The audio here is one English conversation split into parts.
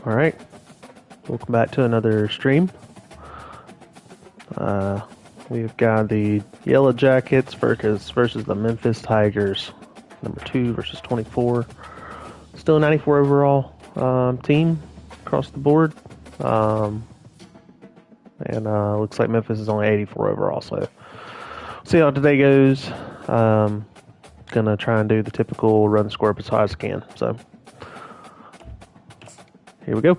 All right, welcome back to another stream. We've got the Yellow Jackets versus the Memphis Tigers, number 2 versus 24. Still a 94 overall team across the board, and looks like Memphis is only 84 overall. So, see how today goes. Gonna try and do the typical run score up as high as I can. So, here we go.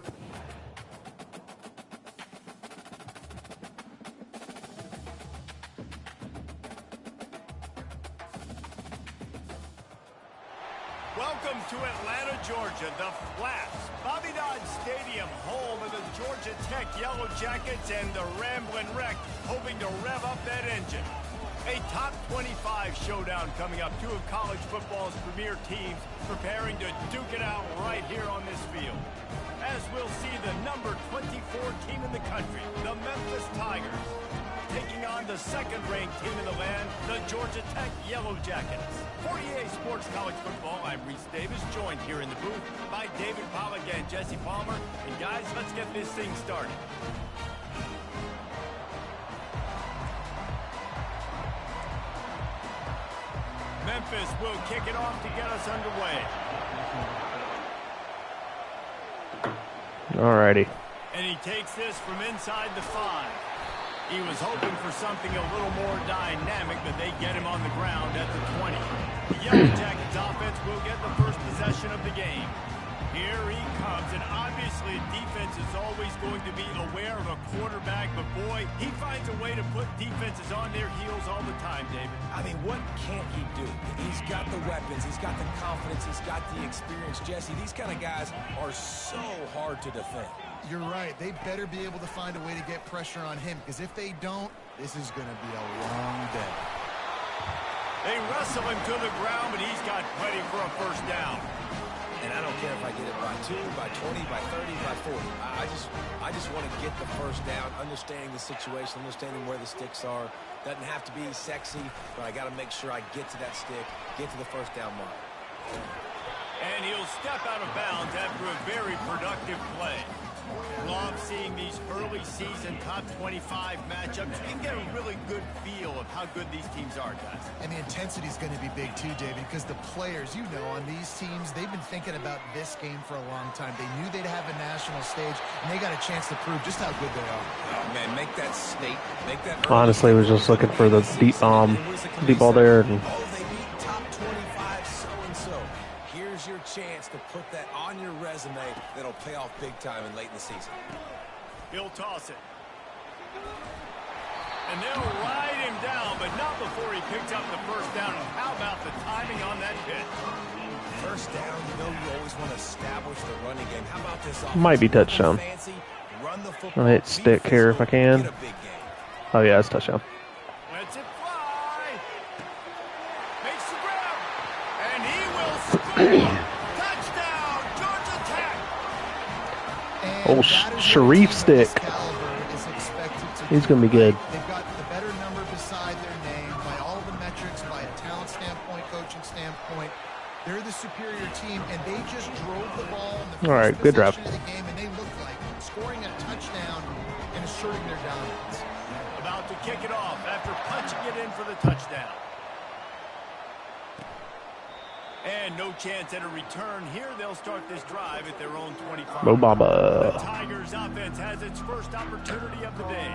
Welcome to Atlanta, Georgia, the Flats, Bobby Dodd Stadium, home of the Georgia Tech Yellow Jackets and the Ramblin' Wreck, hoping to rev up that engine. A top 25 showdown coming up. Two of college football's premier teams preparing to duke it out right here on this field. As we'll see the number 24 team in the country, the Memphis Tigers, taking on the second-ranked team in the land, the Georgia Tech Yellow Jackets. For EA Sports College Football, I'm Reese Davis, joined here in the booth by David Pollack and Jesse Palmer. And guys, let's get this thing started. Memphis will kick it off to get us underway. Alrighty. And he takes this from inside the 5. He was hoping for something a little more dynamic, but they get him on the ground at the 20. The Yellow Jackets offense will get the first possession of the game. Here he comes, and obviously defense is always going to be aware of a quarterback, but boy, he finds a way to put defenses on their heels all the time, David. I mean, what can't he do? He's got the weapons, he's got the confidence, he's got the experience. Jesse, these kind of guys are so hard to defend. You're right. They better be able to find a way to get pressure on him, because if they don't, this is going to be a long day. They wrestle him to the ground, but he's got plenty for a first down. And I don't care if I get it by 2, by 20, by 30, by 40. I just want to get the first down, understanding the situation, understanding where the sticks are. Doesn't have to be sexy, but I got to make sure I get to that stick, get to the first down mark. And he'll step out of bounds after a very productive play. Love seeing these early season top 25 matchups. You can get a really good feel of how good these teams are, guys. And the intensity is going to be big too, David, because the players, you know, on these teams, they've been thinking about this game for a long time. They knew they'd have a national stage, and they got a chance to prove just how good they are. Oh, man, make that state, make that... Honestly, was just looking for the deep ball there. And oh, they beat top 25 so-and-so. Here's your chance to put that on your resume that'll pay off big time and late in the season. He'll toss it. And they'll ride him down, but not before he picks up the first down. And how about the timing on that pitch? First down, you know you always want to establish the running game. How about this offense? Might be touchdown. Run the football, I'll hit stick here if I can. Oh yeah, it's touchdown. Lets it fly. Makes the grab. And he will score. Touchdown, Georgia Tech. Oh, Sharif stick. He's going to be good. They've got the better number beside their name by all the metrics, by a talent standpoint, coaching standpoint. They're the superior team, and they just drove the ball in the first All right, good drive. possession of the game, and they looked like scoring a touchdown and asserting their dominance. About to kick it off after punching it in for the touchdown. And no chance at a return. Here they'll start this drive at their own 25. Mo Bamba. The Tigers offense has its first opportunity of the day.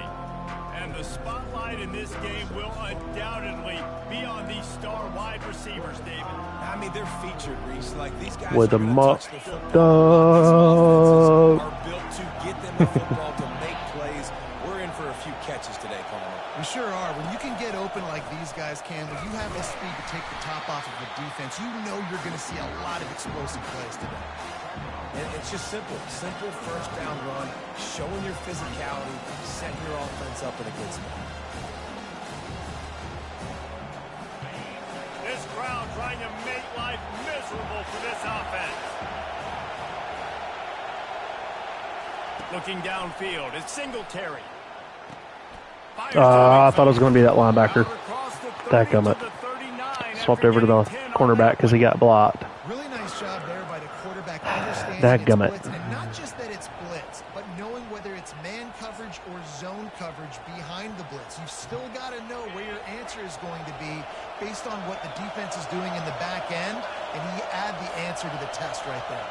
And the spotlight in this game will undoubtedly be on these star wide receivers, David. I mean, they're featured, Reese. Like, these guys With are the going to muck touch the football. dog. Are built to get them the football, to make plays. We're in for a few catches today, Palmer. We sure are. When you can get open like these guys can, when you have the speed to take the top off of the defense, you know you're going to see a lot of explosive plays today. And it's just simple. Simple first down run, showing your physicality, setting your offense up in a good spot. This crowd trying to make life miserable for this offense. Looking downfield, it's Singletary. I thought it was going to be that linebacker. Dadgummit. Swapped over to the cornerback because he got blocked. Really nice job there by the quarterback understanding Dadgummit. its blitz, and not just that it's blitz, but knowing whether it's man coverage or zone coverage behind the blitz, you've still got to know where your answer is going to be based on what the defense is doing in the back end, and you add the answer to the test right there.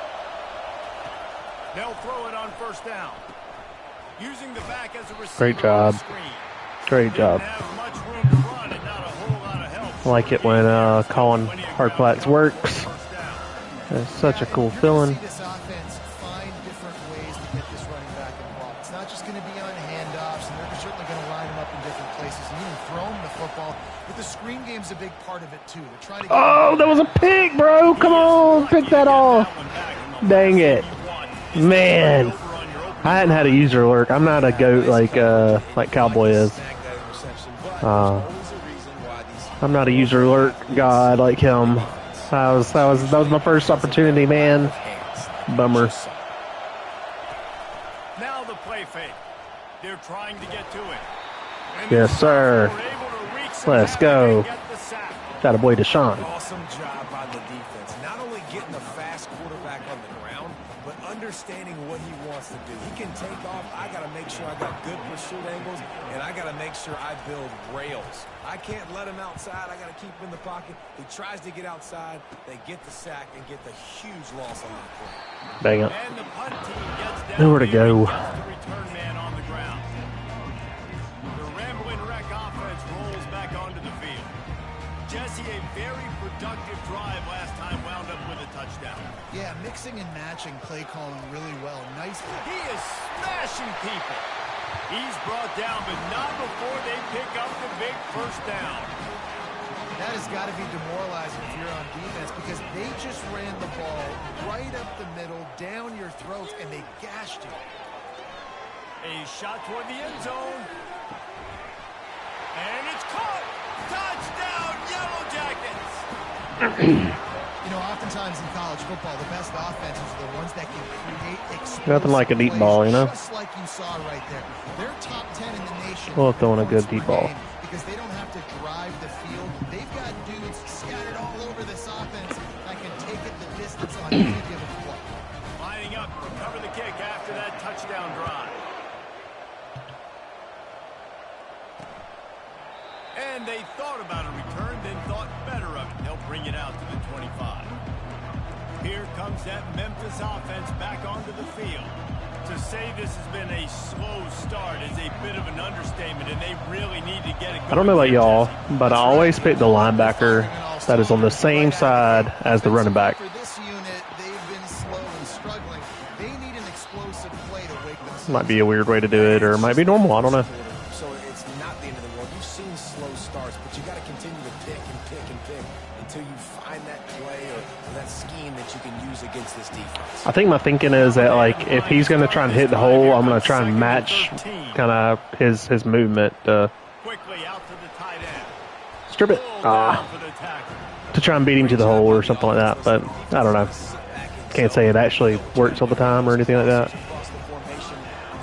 They'll throw it on first down. Using the back as a receiver. Great job. Great job. I like it when calling hard flats works. It's such a cool feeling. This offense find different ways to get this running back involved. It's not just going to be on handoffs, and they're certainly going to line them up in different places and even throw them the football. But the screen game's a big part of it too. They're trying to. Oh, that was a pick, bro! Come on, pick that off. Dang it, man! I hadn't had a user alert. I'm not a goat like Cowboy is. I'm not a user alert god like him. That was my first opportunity, man. Bummer. Now the play fake. They're trying to get to it. And Yes, sir. Let's go. Got a boy, Deshaun. Awesome job by the defense. Not only getting a fast quarterback on the ground, but understanding what he wants to do. He can take off. I got to make sure I got good pursuit angles, and I got to make sure I build rails. I can't let him outside. I got to keep him in the pocket. He tries to get outside. They get the sack and get the huge loss on that play. Dang it. And the punt team gets down. Nowhere to go. The return man on the ground. The Ramblin' Wreck offense rolls back onto the field. Jesse, a very productive drive last time, wound up with a touchdown. Yeah, mixing and matching play calling really well. Nice. He is smashing people. He's brought down, but not before they pick up the big first down. That has got to be demoralizing if you're on defense because they just ran the ball right up the middle, down your throats, and they gashed you. A shot toward the end zone. And it's caught. Touchdown, Yellow Jackets. You know, oftentimes in college football, the best offenses are the ones that can create explosive Nothing like a deep ball, you know? Just like you saw right there. They're top 10 in the nation. Well, throwing a good deep ball. Because they don't have to drive the field. They've got dudes scattered all over this offense that can take it the distance on any given play. Lining up to cover the kick after that touchdown drive. And they thought about a return, then thought better of it. They'll bring it out to the 25. Here comes that Memphis offense back onto the field. To say this has been a slow start is a bit of an understatement, and they really need to get it going. I don't know about y'all, but I always pick the linebacker that is on the same side as the running back. For this unit, they've been slow and struggling. They need an explosive play to wake them. Might be a weird way to do it, or it might be normal. I don't know. So it's not the end of the world. You've seen slow starts, but you got to continue to pick and pick and pick until you find that play or that scheme that you can use against this defense. I think my thinking is that, like, if he's going to try and hit the hole, I'm going to try and match kind of his movement. Quickly out to the tight end. Strip it. To try and beat him to the hole or something like that. But I don't know. Can't say it actually works all the time or anything like that.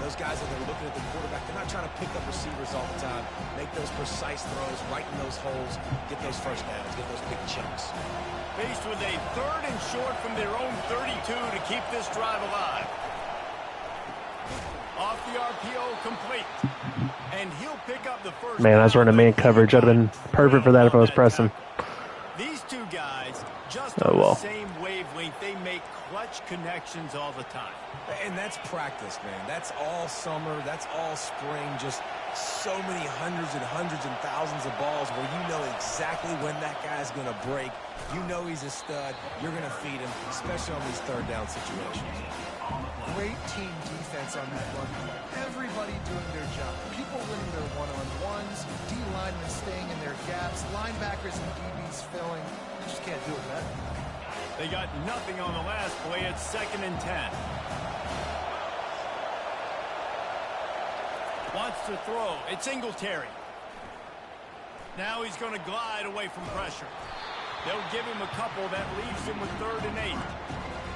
Those guys that are looking at the quarterback, they're not trying to pick up receivers all the time. Make those precise throws, right in those holes, get those first downs, get those big chunks. Faced with a 3rd and short from their own 32 to keep this drive alive. Off the RPO, complete. And he'll pick up the first. Man, I was running man coverage. I'd have been perfect for that if I was pressing. These two guys, just on the same wavelength, they make clutch connections all the time. And that's practice, man. That's all summer. That's all spring. Just so many hundreds and thousands of balls where you know exactly when that guy's going to break. You know he's a stud. You're going to feed him, especially on these 3rd down situations. Great team defense on that run. Everybody doing their job. People winning their one-on-ones, D-linemen staying in their gaps, linebackers and DBs filling. You just can't do it better. They got nothing on the last play. It's 2nd and 10. Wants to throw. It's Singletary. Now he's going to glide away from pressure. They'll give him a couple. That leaves him with 3rd and 8.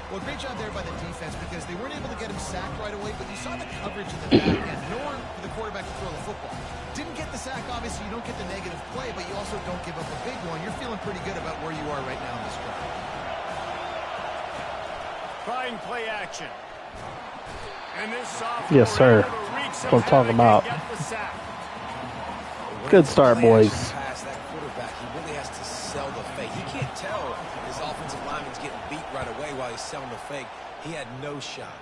Well, great job there by the defense because they weren't able to get him sacked right away, but you saw the coverage in the back end. Nowhere for the quarterback to throw the football. Didn't get the sack, obviously. You don't get the negative play, but you also don't give up a big one. You're feeling pretty good about where you are right now in this drive. Trying play action. And this Yes, sir. sophomore able to wreak some What I'm talking havoc and about. get the sack. Good start, boys. Pass that quarterback, he really has to sell the fake. He can't tell his offensive lineman's getting beat right away while he's selling the fake. He had no shot.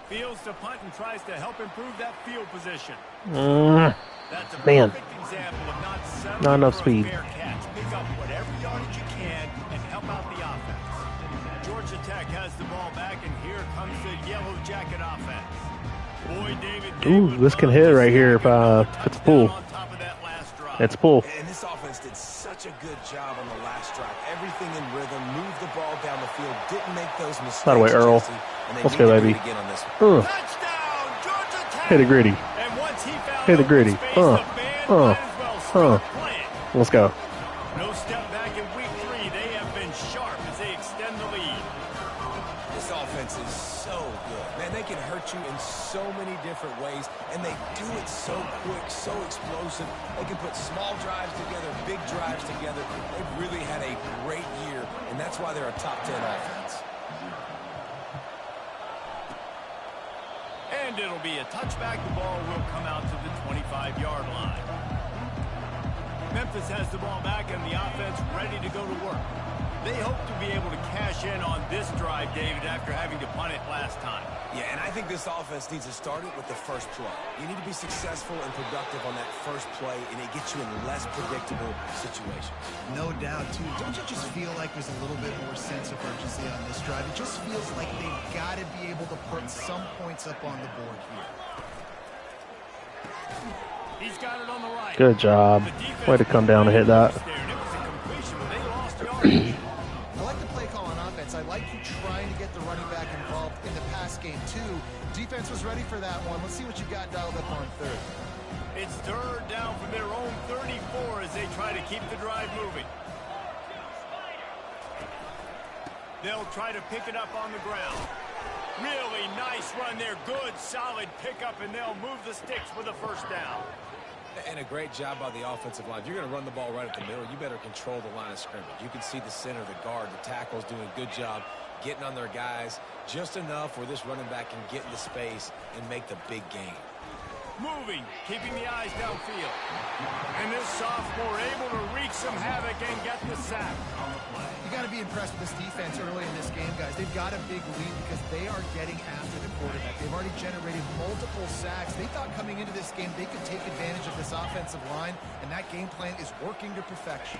Fields to punt and tries to help improve that field position. That's a Man. perfect example of not settling Not enough for a speed. fair catch. Pick up whatever yardage you can and help out the offense. Georgia Tech has the ball back, and here comes the Yellow Jacket offense. Boy, David Ooh, this can hit right here if it's a pull. on top of that last drive. It's a pull. And this offense did such a good job on the last drive. Everything in rhythm, moved the ball down the field, didn't make those mistakes. By the way, Earl. Jesse, and they Let's need go, to do baby. it again on this one. Touchdown, Georgia Tech. Hit it gritty. And once he found Hit the open gritty. space, the band might as well start playing. Let's go. No step back in week 3. They have been sharp as they extend the lead. This offense is so good. Man, they can hurt you in so many different ways, and they do it so quick, so explosive. They can put small drives together, big drives together. They've really had a great year, and that's why they're a top 10 offense. And it'll be a touchback. The ball will come out to the 25-yard line. Memphis has the ball back and the offense ready to go to work. They hope to be able to cash in on this drive, David, after having to punt it last time. Yeah, and I think this offense needs to start it with the first play. You need to be successful and productive on that first play, and it gets you in less predictable situations. No doubt, too. Don't you just feel like there's a little bit more sense of urgency on this drive? It just feels like they've got to be able to put some points up on the board here. He's got it on the right. Good job. Way to come down and hit that. It was a completion, but they lost yardage. I like the play call on offense. I like you trying to get the running back involved in the pass game, too. Defense was ready for that one. Let's see what you got dialed up on third. It's third down from their own 34 as they try to keep the drive moving. They'll try to pick it up on the ground. Really nice run there. Good, solid pickup, and they'll move the sticks for the first down. And a great job by the offensive line. If you're going to run the ball right at the middle, you better control the line of scrimmage. You can see the center, the guard, the tackles doing a good job getting on their guys just enough where this running back can get into space and make the big game. Moving, keeping the eyes downfield. And this sophomore able to wreak some havoc and get the sack. You got to be impressed with this defense early in this game, guys. They've got a big lead because they are getting after the quarterback. They've already generated multiple sacks. They thought coming into this game they could take advantage of this offensive line, and that game plan is working to perfection.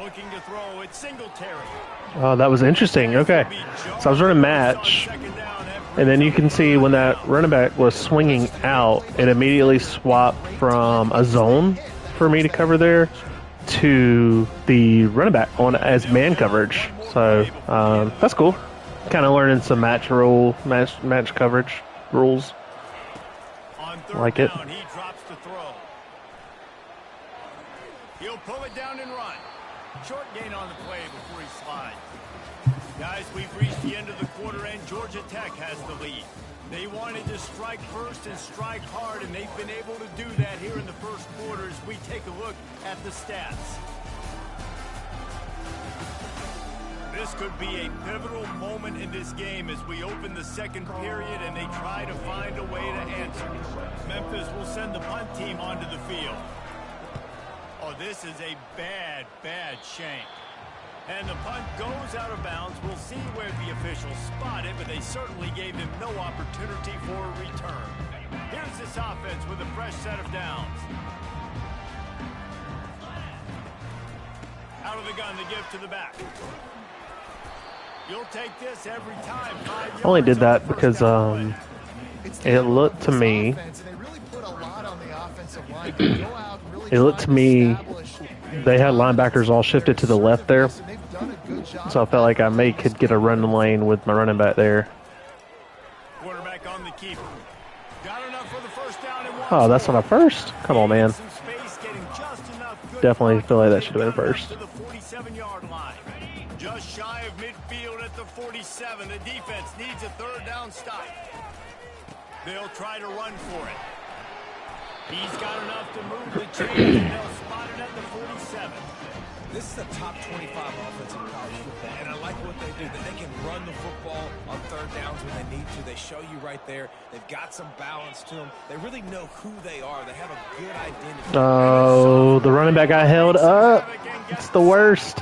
Looking to throw, it's Singletary. Oh, that was interesting. Okay. So I was running match, and then you can see when that running back was swinging out, it immediately swapped from a zone for me to cover there to the running back on as man coverage. So that's cool. Kind of learning some match coverage rules. On third Like it. down, he drops the throw. He'll pull it down and run. Short gain on the play before he slides. Guys, we've reached the end of the quarter, and Georgia Tech has the lead. They wanted to strike first and strike hard, and they've been able to do that here in the first quarter as we take a look at the stats. This could be a pivotal moment in this game as we open the second period and they try to find a way to answer. Memphis will send the punt team onto the field. Oh, this is a bad, bad shank. And the punt goes out of bounds. We'll see where the officials spot it, but they certainly gave him no opportunity for a return. Here's this offense with a fresh set of downs. Out of the gun, the give to the back. You'll take this every time. I only did that because it looked to me they had linebackers all shifted to the left there, so I felt like I could get a run lane with my running back there. Quarterback on the keeper. Got enough for the first down and Oh, that's not a first? Come on, man. some space, getting just enough good Definitely feel like that should have been first. to the 47-yard line. Just shy of midfield at the 47. The defense needs a third down stop. They'll try to run for it. He's got enough to move the chains, and they'll spot it at the 47. This is a top 25 offense in college football, and I like what they do. That they can run the football on third downs when they need to. They show you right there. They've got some balance to them. They really know who they are. They have a good identity. Oh, the running back got held up. It's the worst.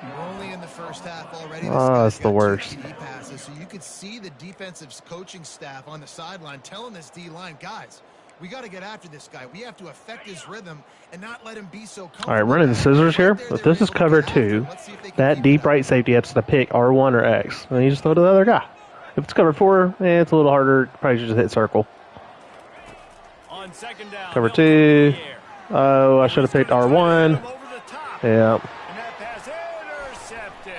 We're only in the first half already. Oh, it's the worst. TD passes, so you could see the defensive coaching staff on the sideline telling this D-line, guys, we got to get after this guy. We have to affect his rhythm and not let him be so comfortable. All right, running the scissors here. If this is cover 2, that deep right safety has to pick R1 or X. And you just throw to the other guy. If it's cover 4, it's a little harder. Probably should just hit circle. On second down, Cover 2. Oh, I should have picked R1. Yeah. And that pass intercepted.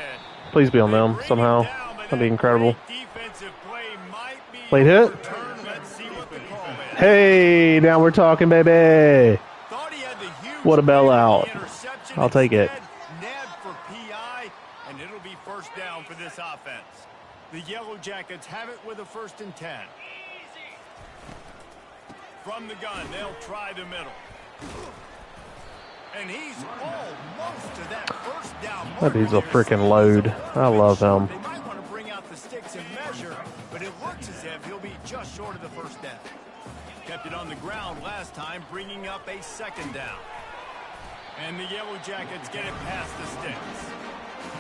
Please be on them somehow. That'd be incredible. Defensive play might be Late hit. overturned. Let's see what the call is. Hey, now we're talking, baby. Thought he had the huge What a bailout. interception. I'll take it. Instead, nabbed for PI, and it'll be first down for this offense. The Yellow Jackets have it with a 1st and 10. From the gun, they'll try the middle. And he's almost to that first down. That dude's a freaking load. I love him. They might want to bring out the sticks and measure, but it looks as if he'll be just short of the first down. Kept it on the ground last time, bringing up a 2nd down. And the Yellow Jackets get it past the sticks.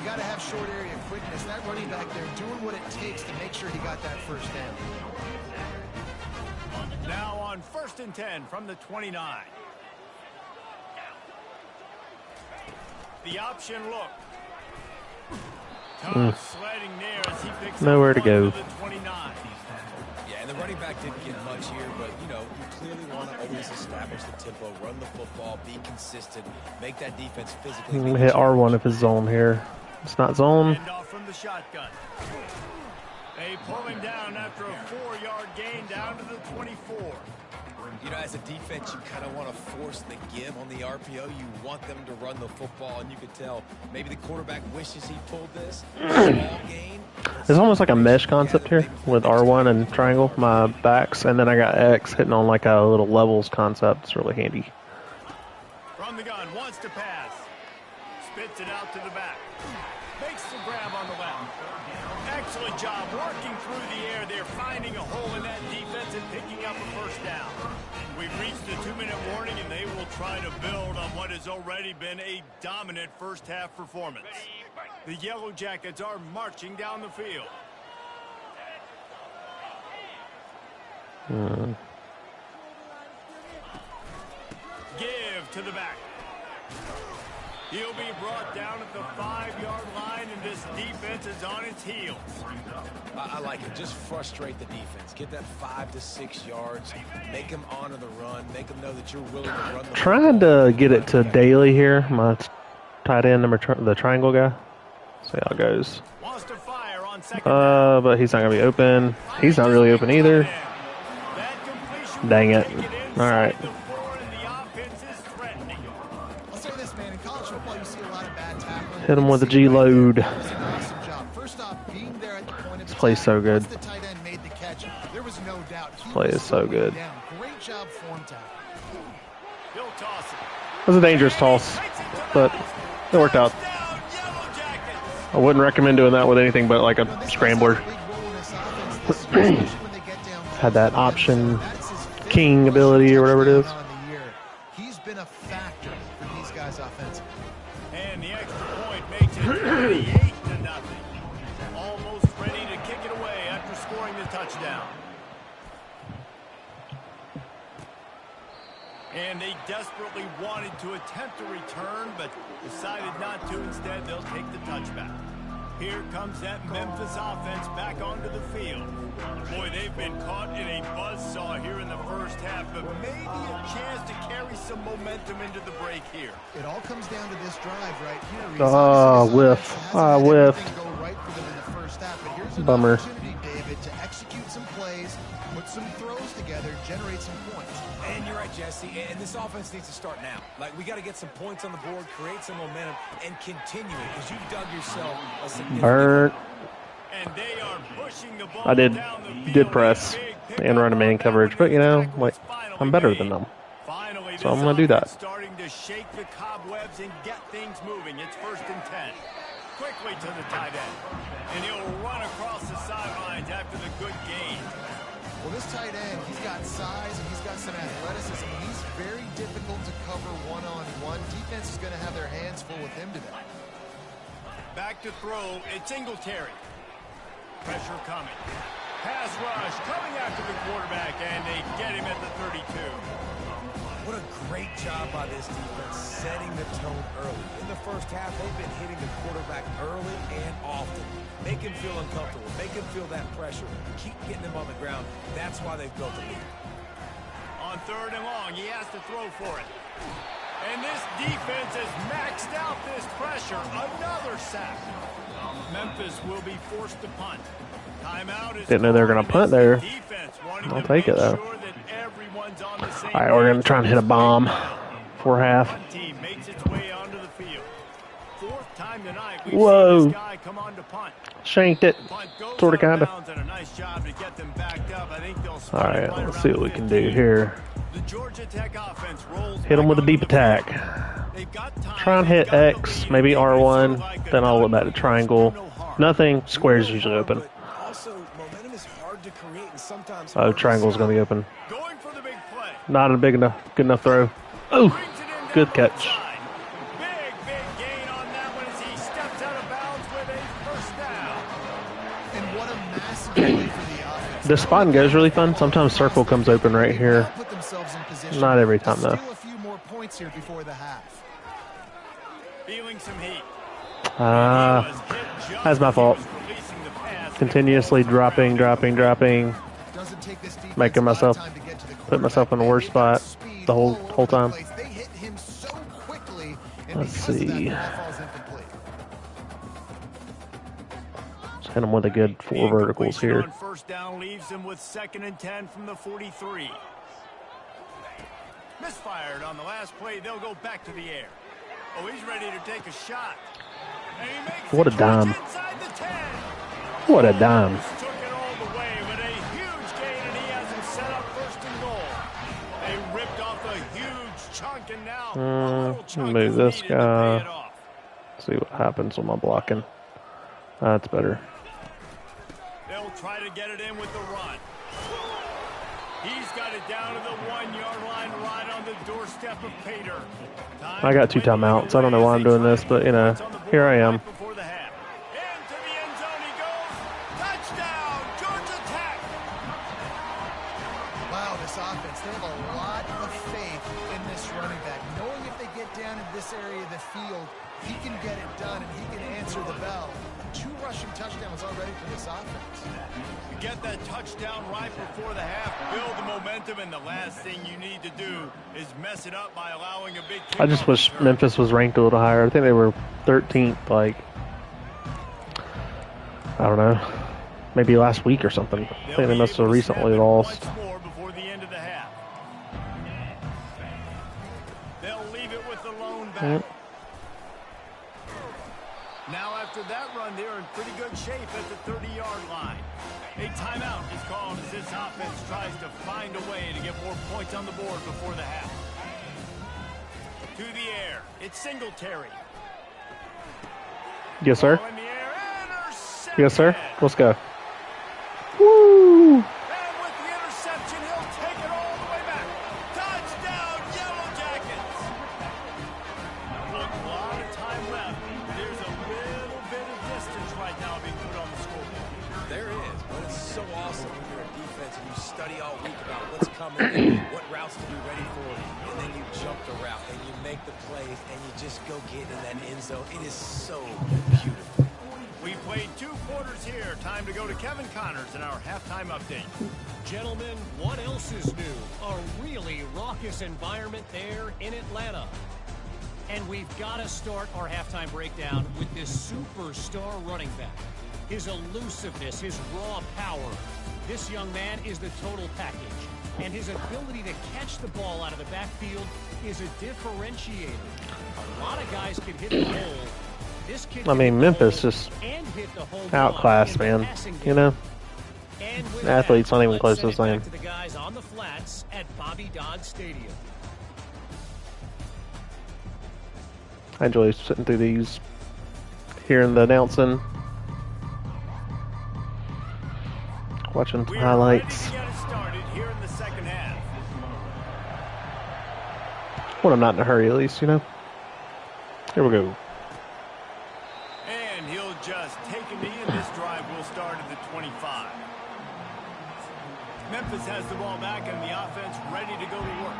You got to have short area quickness. That running back there doing what it takes to make sure he got that first down. Now on 1st and 10 from the 29. The option look. Tough sledding there as he picks Nowhere to up go. one to the 29. Yeah, and the running back didn't get much here, but, you know, you clearly want to always establish the tempo, run the football, be consistent, make that defense physically. I'm gonna hit R1 if it's zone here. It's not zone. Hand off from the shotgun. They pull him down after a 4-yard gain down to the 24. You know, as a defense, you kind of want to force the give on the RPO. You want them to run the football, and you could tell maybe the quarterback wishes he pulled this. Small gain. It's almost like a mesh concept here with R1 and triangle, my backs, and then I got X hitting on like a little levels concept. It's really handy. From the gun, wants to pass. Spits it out to the back. Makes the grab on the left. Excellent job working through the air. They're finding a hole in that defense and picking up a first down. We've reached the 2-minute warning, and they will try to build on what has already been a dominant first-half performance. The Yellow Jackets are marching down the field. Give to the back. He'll be brought down at the 5-yard line, and this defense is on its heels. I like it. Just frustrate the defense. Get that 5 to 6 yards. Make them honor the run. Make them know that you're willing to run the Trying to get it to Daly here, my tight end number, the triangle guy. See how it goes. Wants to fire on second down. But he's not gonna be open. He's not really open either. That completion Dang will it. take All right. inside the 4, and the offense is threatening. I'll say this, man. In college football, you see a lot of bad tackling. Hit him with a G load. That was an awesome job. First off, being there at the point of This play's attack, so good. once the tight end made the catch, there was no doubt. He Play was is so slowing good. down. Great job form tackle. He'll toss it. It was a dangerous toss, but it worked out. Down, Yellow Jackets. I wouldn't recommend doing that with anything but like a scrambler. Had that option king ability or whatever it is. He's been a factor for these guys offensively. And the extra point makes it 28-0. Almost ready to kick it away after scoring the touchdown. And they desperately wanted to attempt a return, but decided not to. Instead, they'll take the touchback. Here comes that Memphis offense back onto the field. Boy, they've been caught in a buzzsaw here in the first half, but maybe a chance to carry some momentum into the break here. It all comes down to this drive right here. Whiff. Whiffed. Go right for them in the first half, but here's an Bummer. opportunity, David, to execute some plays, put some throws together, generate some points. And you're right, Jesse. And this offense needs to start now. Like, we got to get some points on the board, create some momentum, and continue it because you've dug yourself a significant. Burnt. And they are pushing the ball I did down the field. good press Big and run a man coverage, but you know, like I'm better than them. So I'm going to do that. Starting to shake the cobwebs and get things moving. It's 1st and 10. Quickly to the tight end. And he'll run across the sidelines after the good gain. Well, this tight end, he's got size and he's got some athleticism. He's very difficult to cover one-on-one. Defense is going to have their hands full with him today. Back to throw. It's Singletary. Pressure coming. Pass rush coming after the quarterback, and they get him at the 32. What a great job by this defense setting the tone early. In the first half, they've been hitting the quarterback early and often. Make him feel uncomfortable. Make him feel that pressure. Keep getting him on the ground. That's why they've built the lead. On 3rd and long, he has to throw for it. And this defense has maxed out this pressure. Another sack. Memphis will be forced to punt. Timeout is Didn't know they were going to punt there. I'll take it, though. All right, we're going to try and hit a bomb for half. Team makes its way onto the field. 4th time tonight, we've Whoa. seen this guy come on to punt. Shanked it. Sort of, kind of. All right, let's see what we can do here. The Georgia Tech offense rolls Hit them with a deep attack. Try and hit X, maybe R1, then I'll look back to triangle. Nothing, square's usually open. Also, momentum is hard to create and sometimes Oh, triangle's going to be open. Going for the big play. Not a big enough, good enough throw. Oh, good catch. Big gain on that one as he steps out of bounds with a 1st down. And what a massive play for the offense. This spot and goes really fun. Sometimes circle comes open right here. Put themselves in position. Not every time, though. Steal a few more points here before the half. Feeling some heat. That's my fault. Continuously dropping. Doesn't take this defense Making myself, a lot of time to get to the put myself in the worst spot speed the all whole over the time. place. They hit him so quickly, and Let's because of that, see. that falls incomplete. Just hit him with a good 4 verticals here. 1st down leaves him with 2nd and 10 from the 43. Misfired on the last play. They'll go back to the air. Oh, he's ready to take a shot. And he makes What a the dime. catch inside the 10. What a dime. Took it all the way with a huge gain, and he has him set up 1st and goal. They ripped off a huge chunk, and now a little chunk move is this needed to pay guy. it off. See what happens with my blocking. That's better. They'll try to get it in with the run. He's got it down to the 1-yard line, right on the doorstep of Pater. I got 2 timeouts. I don't know why I'm doing this, but, you know, here I am. Before the half. Into the end zone he goes. Touchdown, Georgia Tech. Wow, this offense, they have a lot of faith in this running back. Knowing if they get down in this area of the field, he can get it done and he can answer the bell. 2 rushing touchdowns already for this offense. You get that touchdown right before the half, build the momentum, and the last thing you need to do is mess it up by allowing a big kick. I just wish Memphis was ranked a little higher. I think they were 13th, like, I don't know, maybe last week or something. I think they must have recently lost. More before the end of the half. They'll leave it with the lone back. Yep. Now after that run, they're in pretty good shape at the 30-yard line. A timeout is called as this offense tries to find a way to get more points on the board before the half. To the air, it's Singletary. Yes, sir. Ball in the air, intercepted. Yes, sir. Let's go. Woo! And with the interception, he'll take it all the way back. Touchdown, Yellow Jackets. Look, a lot of time left. There's a little bit of distance right now being put on the scoreboard. There is, but it's so awesome when you're a defense and you study all week about what's coming, what routes to be ready for, and then you jump the route and you make the plays and you just go get in that end zone. It is so beautiful. We played 2 quarters here. Time to go to Kevin Connors in our halftime update. Gentlemen, what else is new? A really raucous environment there in Atlanta. And we've got to start our halftime breakdown with this superstar running back. His elusiveness, his raw power. This young man is the total package. And his ability to catch the ball out of the backfield is a differentiator. A lot of guys can hit the hole. This kid I mean, Memphis just outclassed, man. You know, athletes not even close to the same. To the guys on the flats at Bobby Dodd Stadium. I enjoy sitting through these, hearing the announcing, watching some highlights. Ready to get it started here in the second half. When I'm not in a hurry, at least, you know. Here we go. And he'll just take a knee, and this drive will start at the 25. Memphis has the ball back, and the offense ready to go to work.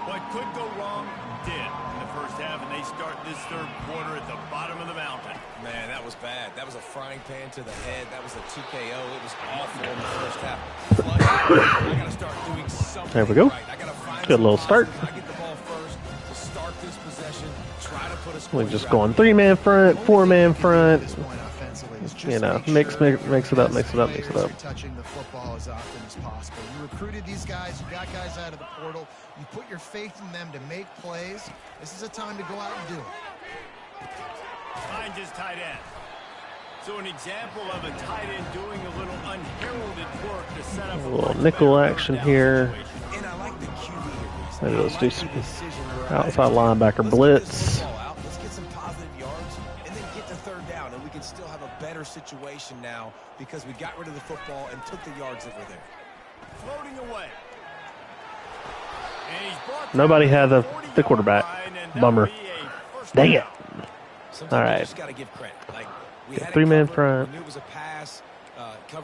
What could go wrong did in the first half, and they start this third quarter at the bottom of the mountain. Man, that was bad. That was a frying pan to the head. That was a TKO. It was awful in the first half. I got to start doing something. There we go. Right. I got to find Good little start. I get the ball first to start this possession. Try to put a We're just going 3-man front, 4-man front. You know, mix it up. Touching the football as often as possible. You recruited these guys. You got guys out of the portal. You put your faith in them to make plays. This is a time to go out and do it. Finds his tight end. So an example of a tight end doing a little unheralded work to set up A little nickel action here. And I like the QB here. Maybe let's do some outside linebacker blitz. Let's get some positive yards and then get to third down, and we can still have a better situation now because we got rid of the football and took the yards that were there. Floating away. And he's brought Nobody had the quarterback. Bummer. Dang it. Sometimes All you right. just got to give credit. Like we had it 3-man covered. front. We knew it was a pass.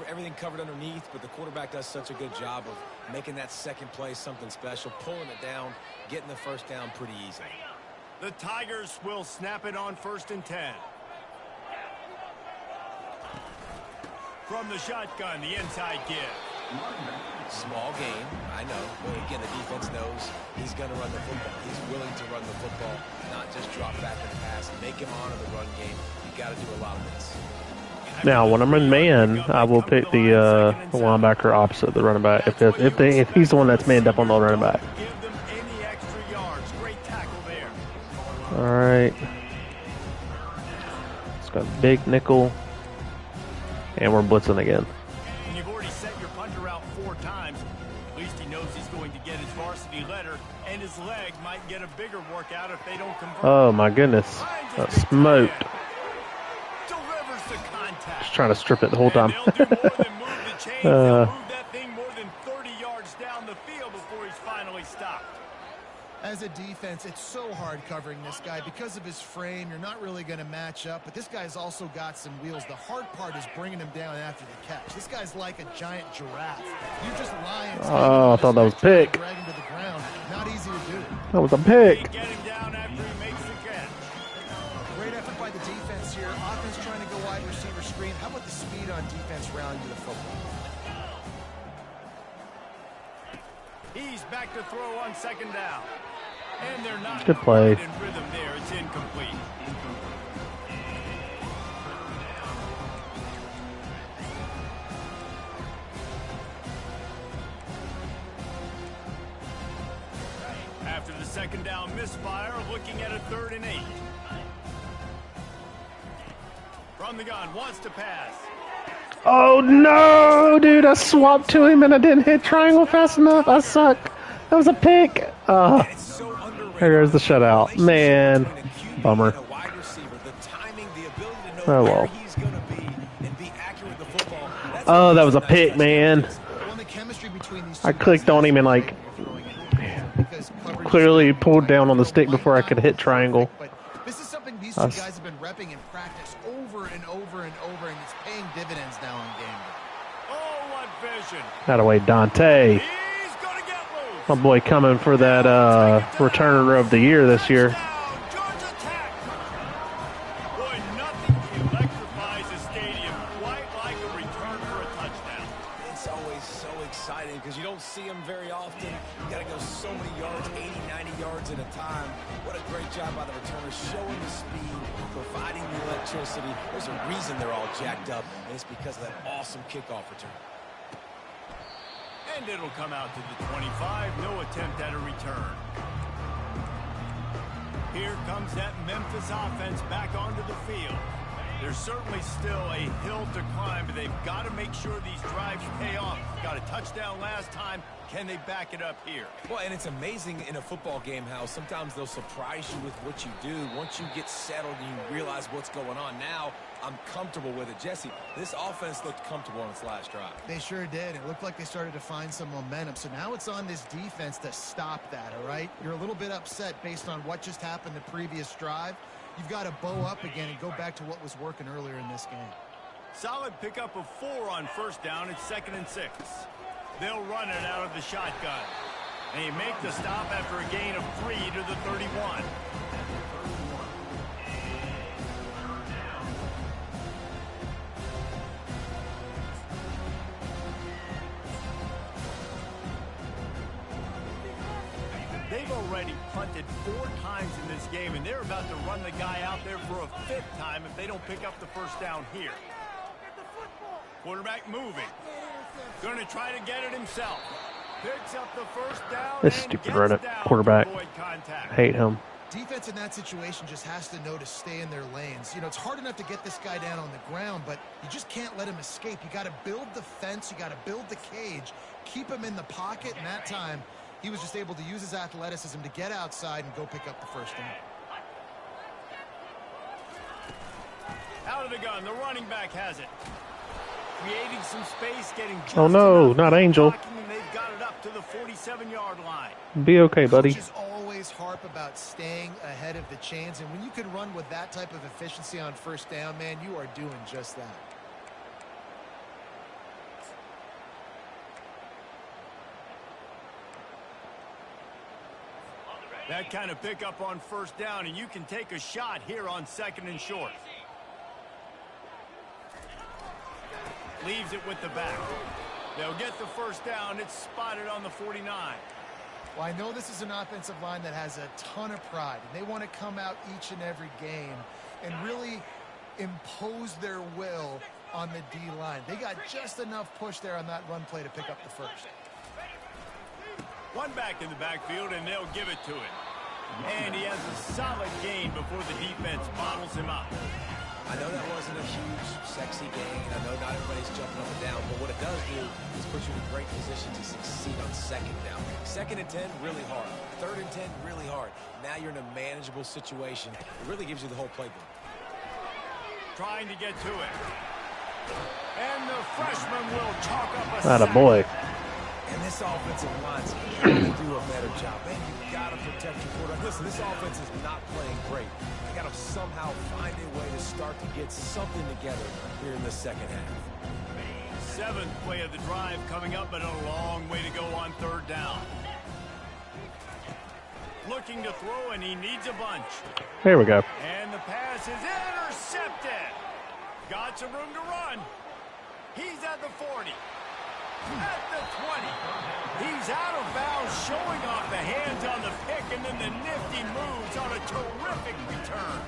Everything covered underneath, but the quarterback does such a good job of making that second play something special, pulling it down, getting the first down pretty easy. The Tigers will snap it on 1st and 10. From the shotgun, the inside give. Small game, I know. But again, the defense knows he's going to run the football. He's willing to run the football, not just drop back in the pass. Make him honor the run game. You got to do a lot of this. Now, when I'm in man, I will pick the linebacker opposite the running back. If he's the one that's manned up on the running back. Give them any extra yards. Great tackle there. All right. It's got a big nickel, and we're blitzing again. And you've already set your punter out 4 times. At least he knows he's going to get his varsity letter, and his leg might get a bigger workout if they don't convert. Oh my goodness, got smoked. Delivers the contact. Just trying to strip it the whole time. And they'll do more than move the chains. They'll move that thing more than 30 yards down the field before he's finally stopped. As a defense, it's so hard covering this guy because of his frame. You're not really going to match up, but this guy's also got some wheels. The hard part is bringing him down after the catch. This guy's like a giant giraffe. You just lie. Oh, I thought that was a pick. Drag him to the ground. Not easy to do. That was a pick. Get him down after he makes the catch. Great effort by the defense here. Offense trying to go wide receiver screen. How about the speed on defense rallying to the football? He's back to throw on 2nd down. And they're not Good play. quite in rhythm there. It's incomplete. After the 2nd down misfire, looking at a 3rd and 8. From the gun, wants to pass. Oh no, dude! I swapped to him and I didn't hit triangle fast enough. I suck. That was a pick. There goes the shutout. Man, bummer. Oh well. Oh, that was a pick, man. I clicked on him and like clearly pulled down on the stick before I could hit triangle. This is something these two guys have been repping in practice over and over and over, and it's paying dividends now in game day. Oh, what vision. That away, Dante. He's going to get loose. My boy coming for that returner of the year this year. Georgia Tech. Boy, nothing electrifies a stadium quite like a return for a touchdown. It's always so exciting because you don't see them very often. You got to go so many yards, 80, 90 yards at a time. What a great job by the returner, showing the speed, providing the electricity. There's a reason they're all jacked up, and it's because of that awesome kickoff return. And it'll come out to the 25. No attempt at a return. Here comes that Memphis offense back onto the field. There's certainly still a hill to climb, but they've got to make sure these drives pay off. Got a touchdown last time. Can they back it up here? Well, and it's amazing in a football game how sometimes they'll surprise you with what you do. Once you get settled and you realize what's going on, now I'm comfortable with it. Jesse, this offense looked comfortable on its last drive. They sure did. It looked like they started to find some momentum. So now it's on this defense to stop that, all right? You're a little bit upset based on what just happened the previous drive. You've got to bow up again and go back to what was working earlier in this game. Solid pickup of 4 on first down. It's 2nd and 6. They'll run it out of the shotgun. And he make the stop after a gain of 3 to the 31. They've already punted 4 times in this game, and they're about to run the guy out there for a 5th time if they don't pick up the first down here. Quarterback moving. Going to try to get it himself. Picks up the first down. This stupid quarterback. Hate him. Defense in that situation just has to know to stay in their lanes. You know, it's hard enough to get this guy down on the ground, but you just can't let him escape. You got to build the fence. You got to build the cage. Keep him in the pocket, and that time he was just able to use his athleticism to get outside and go pick up the first down. Out of the gun, the running back has it. Creating some space, getting just oh no, not Angel. and they've got it up to the 47-yard line. Be okay, buddy. Coaches always harp about staying ahead of the chains, and when you can run with that type of efficiency on first down, man, you are doing just that. That kind of pickup on first down, and you can take a shot here on 2nd and short. Leaves it with the back. They'll get the first down. It's spotted on the 49. Well, I know this is an offensive line that has a ton of pride, and they want to come out each and every game and really impose their will on the D-line. They got just enough push there on that run play to pick up the first. One back in the backfield, and they'll give it to him. And he has a solid gain before the defense bottles him up. I know that wasn't a huge, sexy gain. I know not everybody's jumping up and down, but what it does do is put you in a great position to succeed on 2nd down. 2nd and 10, really hard. 3rd and 10, really hard. Now you're in a manageable situation. It really gives you the whole playbook. Trying to get to it. And the freshman will chalk up a Atta sack. boy. And this offensive line's got to do a better job. Man, you got to protect your quarterback. Listen, this offense is not playing great. They got to somehow find a way to start to get something together here in the second half. 7th play of the drive coming up, but a long way to go on 3rd down. Looking to throw, and he needs a bunch. There we go. And the pass is intercepted. Got some room to run. He's at the 40. At the 20. He's out of bounds, showing off the hands on the pick, and then the nifty moves on a terrific return.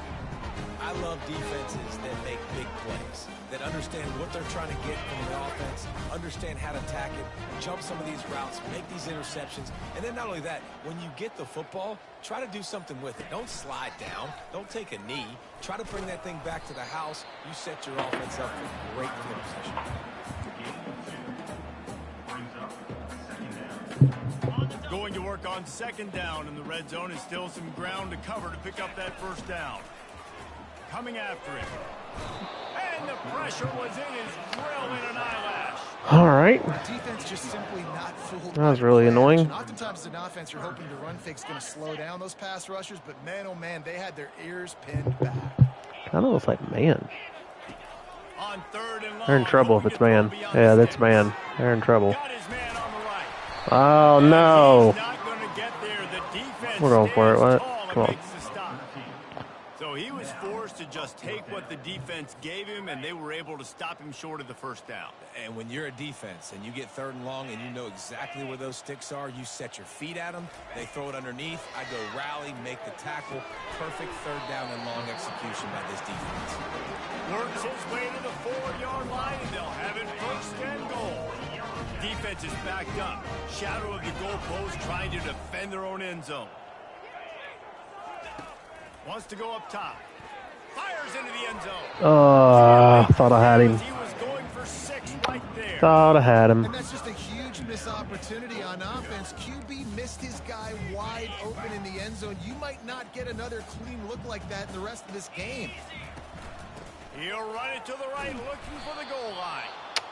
I love defenses that make big plays, that understand what they're trying to get from the offense, understand how to attack it, jump some of these routes, make these interceptions, and then not only that, when you get the football, try to do something with it. Don't slide down. Don't take a knee. Try to bring that thing back to the house. You set your offense up for great field position. Going to work on 2nd down in the red zone, and still some ground to cover to pick up that first down. Coming after him. And the pressure was in his grill in an eyelash. All right. Defense just simply not fooled. That was really annoying. And oftentimes as an offense, you're hoping the run fake's going to slow down those pass rushers, but man, oh man, they had their ears pinned back. Kind of looks like man. On 3rd and long, They're in trouble if it's man. Yeah, that's man. They're in trouble. Got his man on the right. Oh no. He's not going to get there. The defense We're going for it. stands What? tall and Come on. makes the stop. So he was forced to just take what the defense gave him, and they were able to stop him short of the first down. And when you're a defense and you get 3rd and long and you know exactly where those sticks are, you set your feet at them, they throw it underneath, I go rally, make the tackle. Perfect 3rd down and long execution by this defense. Works his way to the 4-yard line, and they'll have it 1st and goal. Defense is backed up. Shadow of the goalpost, trying to defend their own end zone. Wants to go up top. Fires into the end zone. Thought I had him. He was going for 6 right there. Thought I had him. And that's just a huge missed opportunity on offense. QB missed his guy wide open in the end zone. You might not get another clean look like that in the rest of this game. He'll run it to the right, looking for the goal line.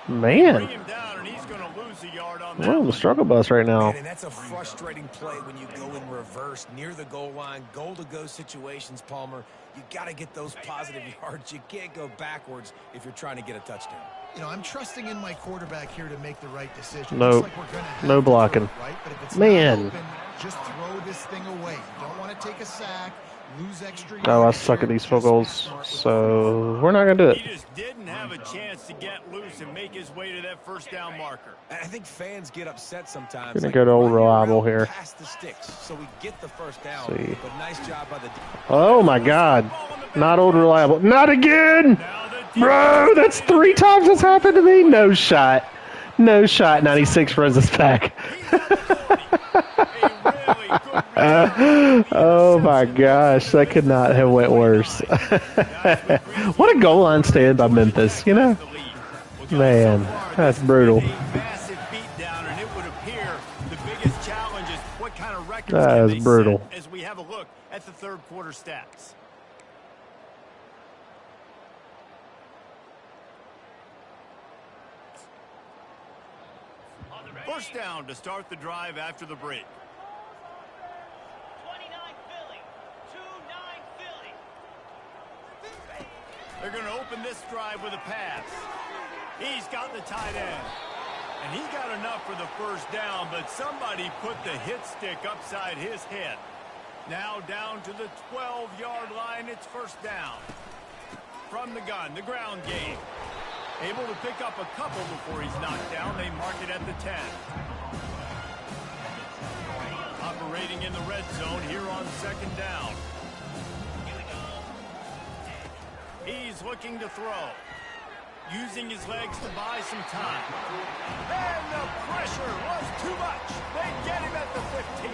Bring Man, him down, and he's going to lose a yard on we're that. on the struggle bus right now. And that's a frustrating play when you go in reverse near the goal line, goal-to-go situations, Palmer. You got to get those positive yards. You can't go backwards if you're trying to get a touchdown. You know, I'm trusting in my quarterback here to make the right decision. Nope. Looks like we're gonna have No to blocking. throw it right, but if it's Man. not open, just throw this thing away. You don't want to take a sack, lose extra Oh, I yards suck at here. these field Just be goals, smart with so we're not gonna do He it. just didn't have a chance to get loose and make his way to that first down marker. And I think fans get upset sometimes. Gonna go to old run your reliable route here. past the sticks, so we get the first down. See. But nice job by the Oh my God, not old reliable. Not again, bro. That's 3 times that's happened to me. No shot. No shot. 96 runs us back. Oh my gosh, that could not have went worse. What a goal line stand by Memphis, you know? Man, that's brutal. Massive beatdown, and it would appear the biggest challenge is what kind of records That can is they brutal. set as we have a look at the third quarter stats. First down to start the drive after the break. 29 Philly. 2-9 Philly. They're going to open this drive with a pass. He's got the tight end. And he got enough for the first down, but somebody put the hit stick upside his head. Now down to the 12-yard line, it's first down. From the gun, the ground game. Able to pick up a couple before he's knocked down. They mark it at the 10. Operating in the red zone here on second down. He's looking to throw. Using his legs to buy some time. And the pressure was too much. They get him at the 15.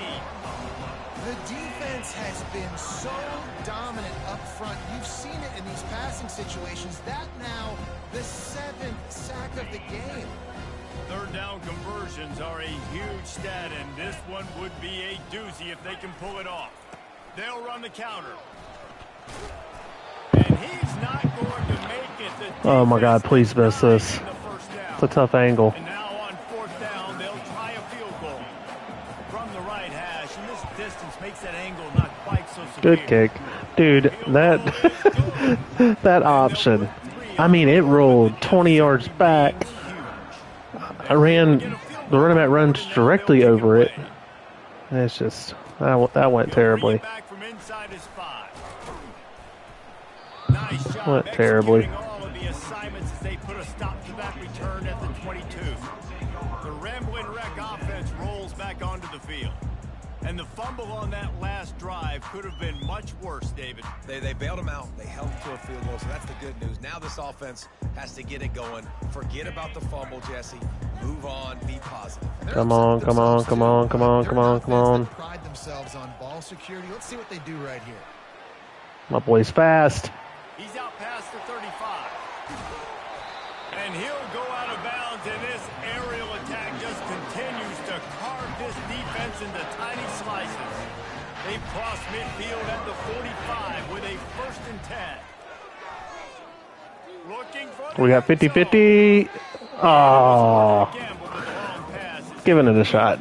The defense has been so dominant up front. You've seen it in these passing situations. That now the 7th sack of the game. Third down conversions are a huge stat, and this one would be a doozy if they can pull it off. They'll run the counter. And he's not going to make it. The Oh my God, defense please miss this. the first down. It's a tough angle. And now on fourth down, they'll try a field goal from the right hash. And this distance makes that angle not quite so severe. Good kick. Dude, that that option. I mean, it rolled 20 yards back. I ran, the running back runs directly over it. And it's just, that went terribly. Back from inside his 5. Nice job Went terribly. executing all of the assignments as they put a stop to that return at the 22. The Ramblin' Wreck offense rolls back onto the field. And the fumble on that last drive could have been much worse, David. They bailed him out. They held him to a field goal, so that's the good news. Now this offense has to get it going. Forget about the fumble, Jesse. Move on. Be positive. Come on, come on, come on, come on, come on, come on. Pride themselves on ball security. Let's see what they do right here. My boy's fast. He's out past the 35. And he'll go out of bounds, and this aerial attack just continues to carve this defense into tiny slices. They cross midfield at the 45 with a 1st and 10. Looking for We got 50-50. Oh, gamble, but the long pass is giving it a shot.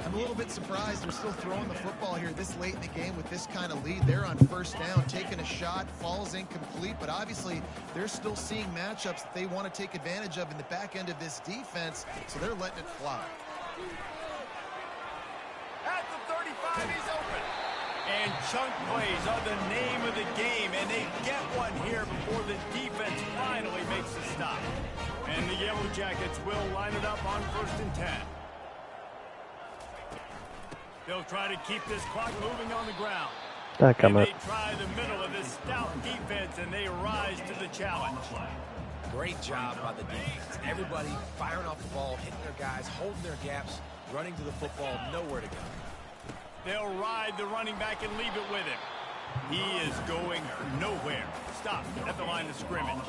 I'm a little bit surprised they're still throwing the football here this late in the game with this kind of lead. They're on first down, taking a shot, falls incomplete, but obviously they're still seeing matchups that they want to take advantage of in the back end of this defense, so they're letting it fly. at the 35. He's open. And chunk plays are the name of the game, and they get one here before the defense finally makes a stop. And the Yellow Jackets will line it up on 1st and 10. They'll try to keep this clock moving on the ground. That come And up. they try the middle of this stout defense, and they rise to the challenge. Great job by the defense. Everybody firing off the ball, hitting their guys, holding their gaps, running to the football, nowhere to go. They'll ride the running back and leave it with him. He is going nowhere. Stop at the line of scrimmage.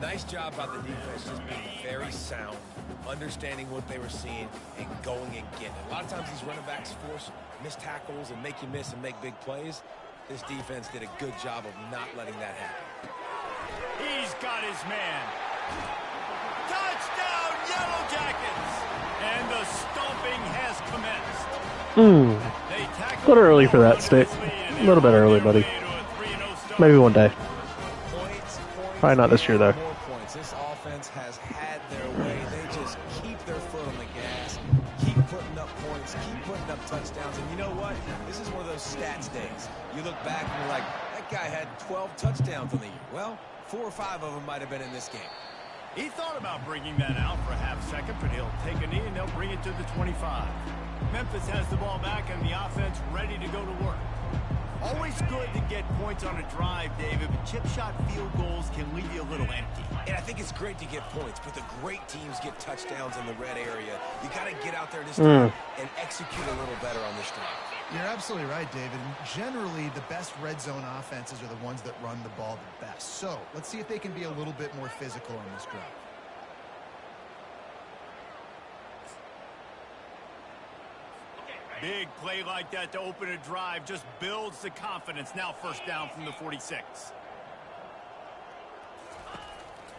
Nice job by the defense, just being very sound, understanding what they were seeing, and going and getting it. A lot of times these running backs force missed tackles and make you miss and make big plays. This defense did a good job of not letting that happen. He's got his man. Touchdown, Yellow Jackets! And the stomping has commenced. They A little early for that stick. A little bit early, buddy. Maybe one day. Probably not this year, though. More points. This offense has had their way. They just keep their foot on the gas, keep putting up points, keep putting up touchdowns. And you know what? This is one of those stats days. You look back and you're like, that guy had 12 touchdowns on the year. Well, 4 or 5 of them might have been in this game. He thought about bringing that out for a half second, but he'll take a knee and they'll bring it to the 25. Memphis has the ball back and the offense ready to go to work. Always good to get points on a drive, David, but chip shot field goals can leave you a little empty. And I think it's great to get points, but the great teams get touchdowns in the red area. You got to get out there this time and execute a little better on this drive. You're absolutely right, David. Generally, the best red zone offenses are the ones that run the ball the best. So let's see if they can be a little bit more physical on this drive. Big play like that to open a drive just builds the confidence. Now first down from the 46.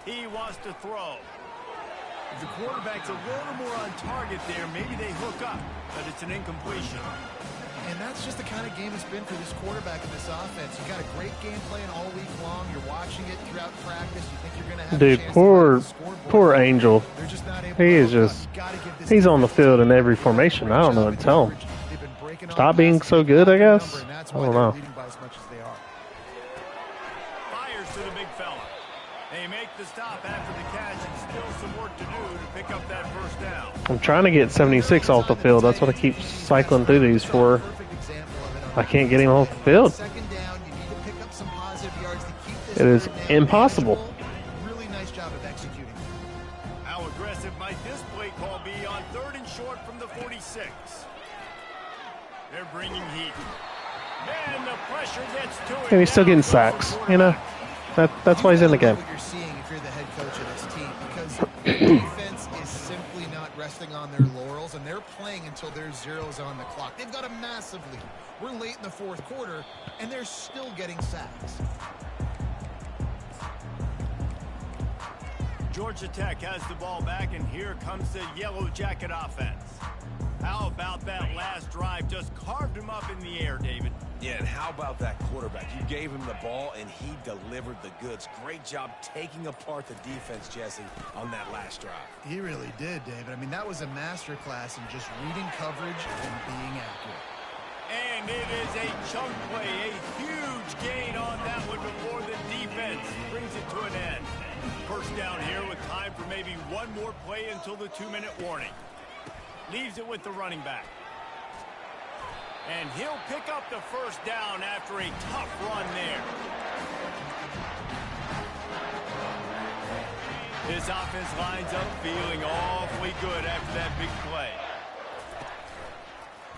He wants to throw. If the quarterback's a little more on target there, maybe they hook up, but it's an incompletion. And that's just the kind of game it's been for this quarterback in this offense. You got a great game plan all week long. You're watching it throughout practice. You think you're going to have a chance to run the scoreboard. poor Angel. They're just not able He to is hook up. just, You gotta give this he's on the defense field in every formation. I don't know what to tell him. They've been breaking on Stop the being pass, so keep good, I up their guess. number, and that's I why don't they're know. leading by as much as they are. Fires to the big fella. They make the stop after the catch and still some work to do to pick up that first down. I'm trying to get 76 off the field. That's what I keep cycling through these for. Perfect example of it on I can't get him off the field. second down. You need to pick up some positive yards to keep this It is third down impossible. manageable. Really nice job of executing. How aggressive might this play call be on 3rd and short from the 46? They're bringing heat. And the pressure gets to it. And he's still getting sacks, you know. That's why he's in the game. What you're seeing if you're the head coach of this team, because the defense is simply not resting on their laurels, and they're playing until there's zeros on the clock. They've got a massive lead. We're late in the 4th quarter, and they're still getting sacks. Georgia Tech has the ball back, and here comes the Yellow Jacket offense. How about that last drive? Just carved him up in the air, David. Yeah, and how about that quarterback? You gave him the ball, and he delivered the goods. Great job taking apart the defense, Jesse, on that last drive. He really did, David. I mean, that was a masterclass in just reading coverage and being accurate. And it is a chunk play, a huge gain on that one before the defense brings it to an end. First down here with time for maybe one more play until the 2-minute warning. Leaves it with the running back. And he'll pick up the first down after a tough run there. This offense lines up feeling awfully good after that big play.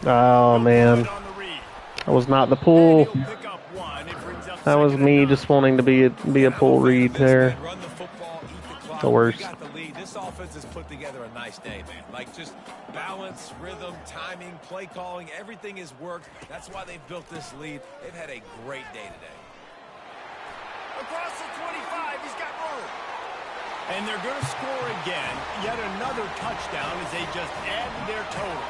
Oh man, that was not the pull. That was me just wanting to be a pull read there. Run the football, eat the clock. The worst. You got the lead. This offense has put together a nice day, man. Like just balance, rhythm, timing, play calling, everything has worked. That's why they've built this lead. They've had a great day today. Across the 25, he's got room. And they're going to score again. Yet another touchdown as they just add to their total.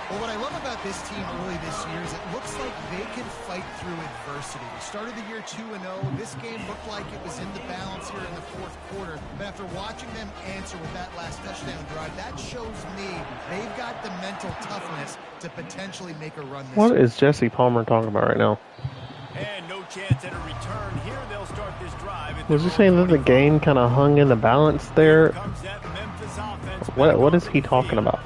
Well, what I love about this team early this year is it looks like they can fight through adversity. We started the year 2-0. This game looked like it was in the balance here in the 4th quarter. But after watching them answer with that last touchdown drive, that shows me they've got the mental toughness to potentially make a run this What year. is Jesse Palmer talking about right now? And no chance at a return. Here they'll start this drive. Was he saying that the game kind of hung in the balance there? Comes that Memphis offense. What is he talking about?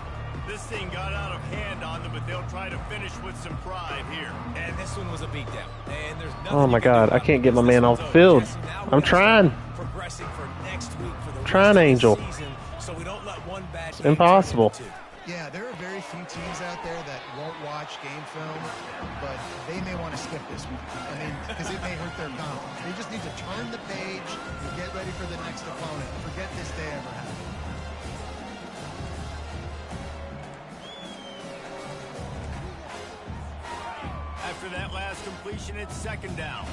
This thing got out of hand on them, but they'll try to finish with some pride here. And this one was a beatdown. And there's nothing Oh my you can God, do I about can't it get my because man this off the one's field. over. Jesse, now we I'm gotta trying. start progressing for next week for the Trying, rest of the Angel. season, so we don't let one bad It's game turn impossible. into two. Yeah, there are very few teams out there that won't watch game film, but they may want to skip this one. I mean, because it may hurt their confidence. They just need to turn the page and get ready for the next opponent. Forget this day ever happened. After that last completion, it's second down.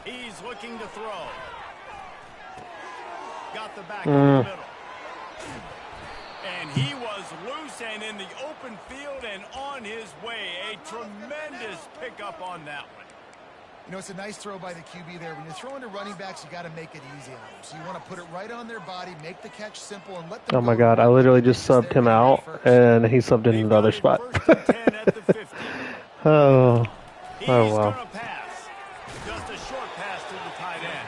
He's looking to throw. Got the back in the middle. And he was loose and in the open field and on his way. A tremendous pickup on that one. You know, it's a nice throw by the QB there. When you're throwing to running backs, you got to make it easy on them. So you want to put it right on their body, make the catch simple, and let them Oh my God, I literally just subbed him out, and he subbed in the other spot. Oh, wow. Just a short pass to the tight end.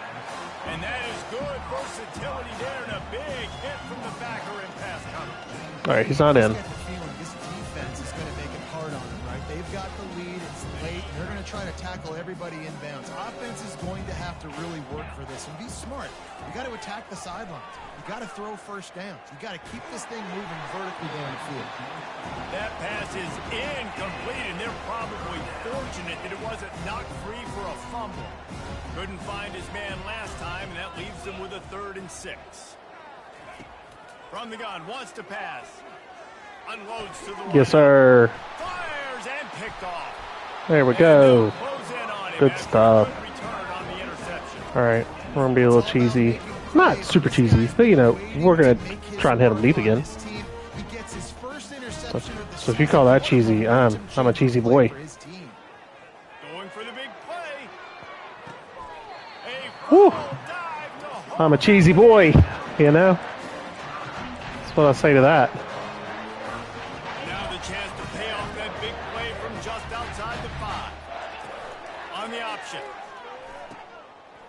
And that is good versatility there and a big hit from the backer in pass coverage. All right, he's not in. This defense is going to make it hard on them, right? They've got the lead. It's late. And they're going to try to tackle everybody inbounds. Offense is going to have to really work for this and be smart. You got to attack the sidelines. You got to throw first downs. You got to keep this thing moving vertically down the field. That pass is incomplete, and they're probably fortunate that it wasn't knocked free for a fumble. Couldn't find his man last time, and that leaves them with a 3rd and 6. From the gun, wants to pass. Unloads to the right. Yes, sir. Fires and picked off. There we go. Good stuff. All right, we're going to be a little cheesy. Not super cheesy, but, you know, we're going to try and hit him deep again. So if you call that cheesy, I'm a cheesy boy. Going for the big play. Whew. I'm a cheesy boy, you know? That's what I say to that. Now the chance to pay off that big play from just outside the 5. On the option.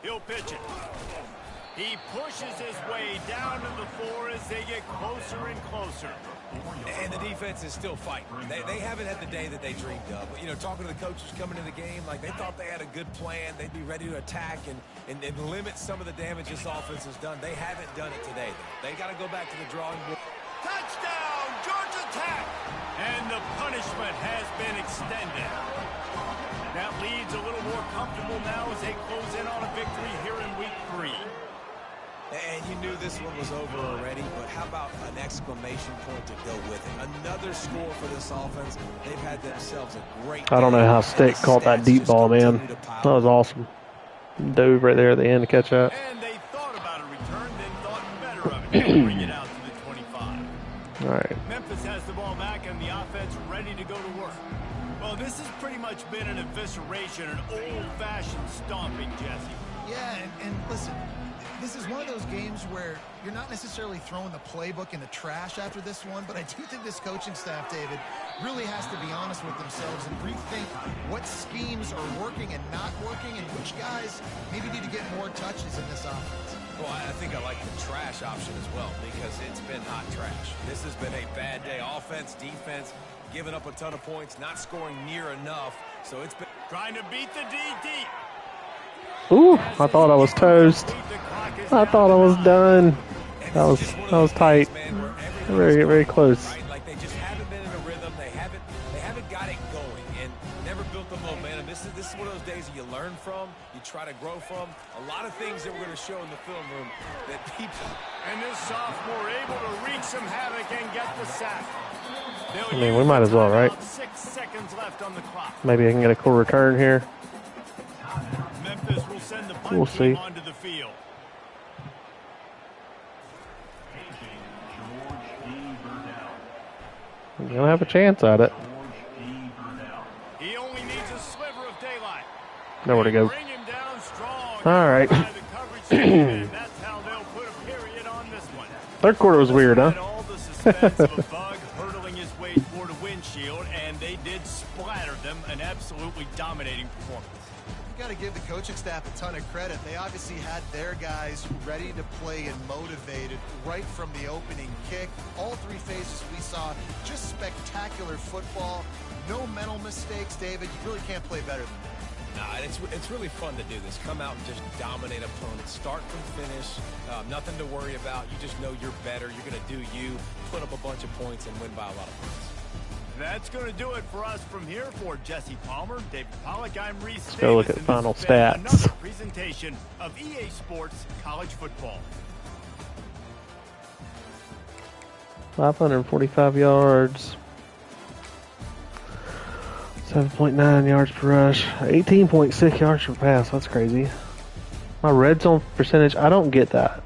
He'll pitch it. He pushes his way down to the 4 as they get closer and closer. And the defense is still fighting. They haven't had the day that they dreamed of. But, you know, talking to the coaches coming into the game, like they thought they had a good plan. They'd be ready to attack and limit some of the damage this offense has done. They haven't done it today, though. They got to go back to the drawing board. Touchdown, Georgia Tech! And the punishment has been extended. That lead's a little more comfortable now as they close in on a victory here in week 3. And you knew this one was over already, but how about an exclamation point to go with it? Another score for this offense. They've had themselves a great I don't know how Stick caught that deep ball, man. That was awesome. Dove right there at the end to catch up. And they thought about a return, then thought better of it to bring it out to the 25. All right. Memphis has the ball back and the offense ready to go to work. Well, this has pretty much been an evisceration, an old-fashioned stomping, Jesse. Yeah, and listen, this is one of those games where you're not necessarily throwing the playbook in the trash after this one, but I do think this coaching staff, David, really has to be honest with themselves and rethink what schemes are working and not working and which guys maybe need to get more touches in this offense. Well, I think I like the trash option as well because it's been hot trash. This has been a bad day. Offense, defense, giving up a ton of points, not scoring near enough. So it's been trying to beat the D deep. Ooh, I thought I was toast. I thought I was done. That was tight. Very, very close. Right? Like they just haven't been in a rhythm. They haven't got it going and never built the momentum. This is one of those days that you learn from, you try to grow from. A lot of things that we're going to show in the film room that people. And this sophomore able to wreak some havoc and get the sack. I mean, we might as well, right? 6 seconds left on the clock. Maybe I can get a cool return here. Memphis will send the punt We'll see. team onto the field. You don't have a chance at it. He only needs a sliver of daylight. Nowhere to go. Bring him down strong. All right. By the coverage team. That's how they'll put a period on this one. Third quarter was weird, huh? Had all the suspense of a bug hurtling his way toward a windshield, and they did splatter them. An absolutely dominating performance. You got to give the coaching staff a ton of credit. They obviously had their guys ready to play and motivated right from the opening kick. All 3 phases we saw, just spectacular football. No mental mistakes, David. You really can't play better than that. It's really fun to do this. Come out and just dominate opponents. Start from finish. Nothing to worry about. You just know you're better. You're going to do you, put up a bunch of points, and win by a lot of points. That's going to do it for us from here. For Jesse Palmer, David Pollack, I'm Reese Davis. Let's go look at final stats. Another presentation of EA Sports College Football. 545 yards. 7.9 yards per rush, 18.6 yards per pass. That's crazy. My red zone percentage, I don't get that.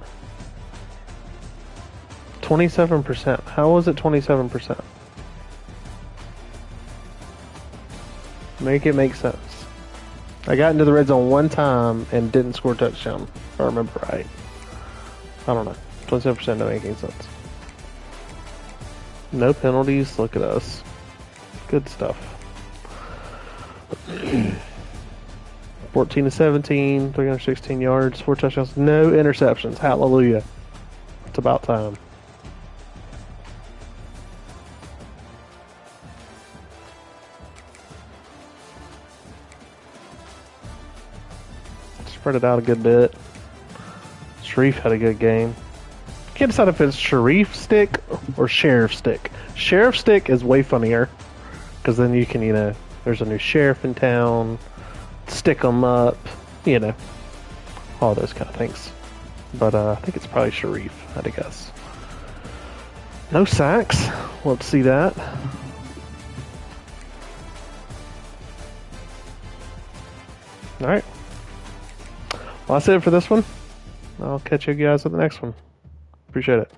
27%. How was it 27%? Make it make sense. I got into the red zone one time and didn't score a touchdown, if I remember right. I don't know. 27% doesn't make any sense. No penalties. Look at us. Good stuff. 14 to 17, 316 yards, 4 touchdowns, no interceptions. Hallelujah. It's about time. Spread it out a good bit. Sharif had a good game. Can't decide if it's Sharif stick or Sheriff stick. Sheriff stick is way funnier because then you can, there's a new sheriff in town, stick 'em up, all those kind of things. But I think it's probably Sharif, I'd guess. No sacks. Let's see that. Alright. Well, that's it for this one. I'll catch you guys at the next one. Appreciate it.